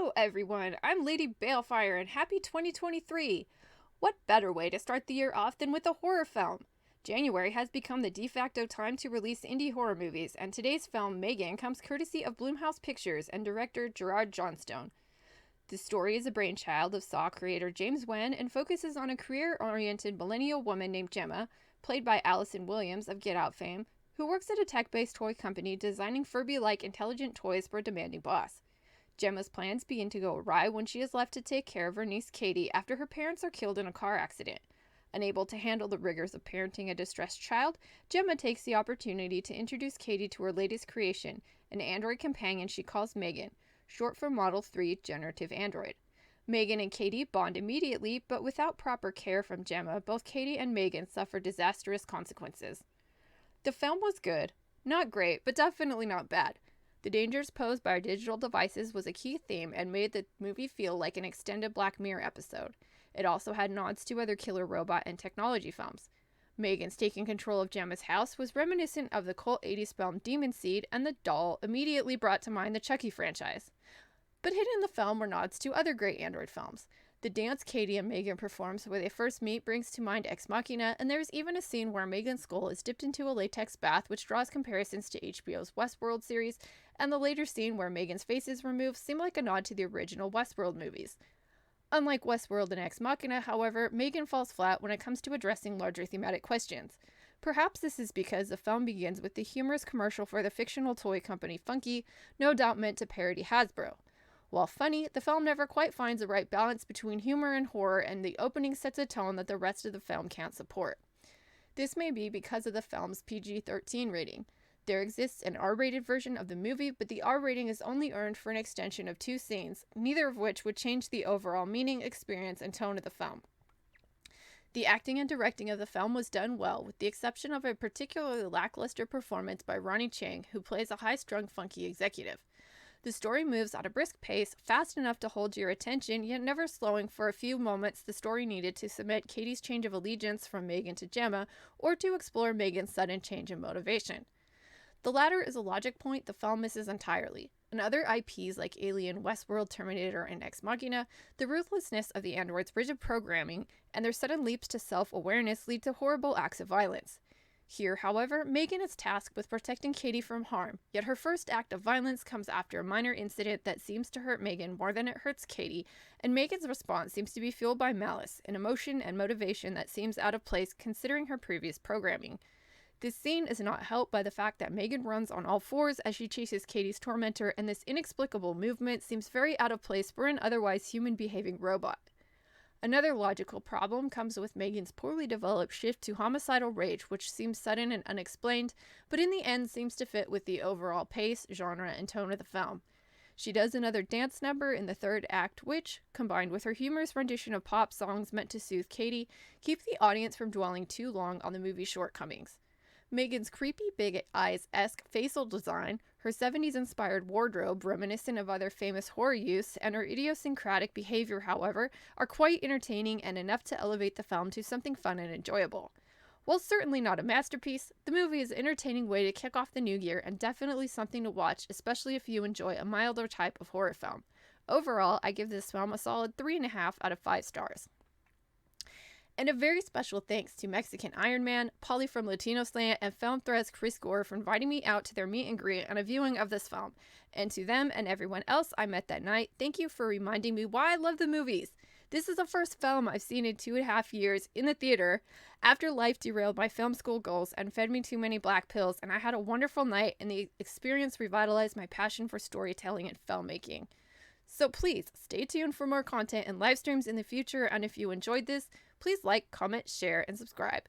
Hello, everyone. I'm Lady Balefire, and happy 2023. What better way to start the year off than with a horror film? January has become the de facto time to release indie horror movies, and today's film, M3GAN, comes courtesy of Blumhouse Pictures and director Gerard Johnstone. The story is a brainchild of Saw creator James Wan and focuses on a career-oriented millennial woman named Gemma, played by Allison Williams of Get Out fame, who works at a tech-based toy company designing Furby-like intelligent toys for a demanding boss. Gemma's plans begin to go awry when she is left to take care of her niece Katie after her parents are killed in a car accident. Unable to handle the rigors of parenting a distressed child, Gemma takes the opportunity to introduce Katie to her latest creation, an android companion she calls M3GAN, short for Model 3 Generative Android. M3GAN and Katie bond immediately, but without proper care from Gemma, both Katie and M3GAN suffer disastrous consequences. The film was good. Not great, but definitely not bad. The dangers posed by our digital devices was a key theme and made the movie feel like an extended Black Mirror episode. It also had nods to other killer robot and technology films. M3GAN's taking control of Gemma's house was reminiscent of the cult 80s film Demon Seed, and the doll immediately brought to mind the Chucky franchise. But hidden in the film were nods to other great Android films. The dance Katie and M3GAN performs where they first meet brings to mind Ex Machina, and there is even a scene where M3GAN's skull is dipped into a latex bath, which draws comparisons to HBO's Westworld series, and the later scene where M3GAN's face is removed seemed like a nod to the original Westworld movies. Unlike Westworld and Ex Machina, however, M3GAN falls flat when it comes to addressing larger thematic questions. Perhaps this is because the film begins with the humorous commercial for the fictional toy company Funky, no doubt meant to parody Hasbro. While funny, the film never quite finds the right balance between humor and horror, and the opening sets a tone that the rest of the film can't support. This may be because of the film's PG-13 rating. There exists an R-rated version of the movie, but the R rating is only earned for an extension of 2 scenes, neither of which would change the overall meaning, experience, and tone of the film. The acting and directing of the film was done well, with the exception of a particularly lackluster performance by Ronnie Chang, who plays a high-strung Funky executive. The story moves at a brisk pace, fast enough to hold your attention, yet never slowing for a few moments the story needed to cement Katie's change of allegiance from M3GAN to Gemma, or to explore M3GAN's sudden change in motivation. The latter is a logic point the film misses entirely. In other IPs like Alien, Westworld, Terminator, and Ex Machina, the ruthlessness of the androids' rigid programming and their sudden leaps to self-awareness lead to horrible acts of violence. Here, however, M3GAN is tasked with protecting Katie from harm, yet her first act of violence comes after a minor incident that seems to hurt M3GAN more than it hurts Katie, and M3GAN's response seems to be fueled by malice, an emotion and motivation that seems out of place considering her previous programming. This scene is not helped by the fact that M3GAN runs on all fours as she chases Katie's tormentor, and this inexplicable movement seems very out of place for an otherwise human-behaving robot. Another logical problem comes with M3GAN's poorly developed shift to homicidal rage, which seems sudden and unexplained, but in the end seems to fit with the overall pace, genre, and tone of the film. She does another dance number in the third act, which, combined with her humorous rendition of pop songs meant to soothe Katie, keep the audience from dwelling too long on the movie's shortcomings. M3GAN's creepy big eyes-esque facial design, her 70s-inspired wardrobe reminiscent of other famous horror use, and her idiosyncratic behavior, however, are quite entertaining and enough to elevate the film to something fun and enjoyable. While certainly not a masterpiece, the movie is an entertaining way to kick off the new year and definitely something to watch, especially if you enjoy a milder type of horror film. Overall, I give this film a solid 3.5 out of 5 stars. And a very special thanks to Mexican Iron Man, Polly from Latino Slant, and Film Threads Chris Gore for inviting me out to their meet and greet and a viewing of this film. And to them and everyone else I met that night, thank you for reminding me why I love the movies. This is the first film I've seen in 2.5 years in the theater after life derailed my film school goals and fed me too many black pills, and I had a wonderful night, and the experience revitalized my passion for storytelling and filmmaking. So please, stay tuned for more content and live streams in the future, and if you enjoyed this, please like, comment, share, and subscribe.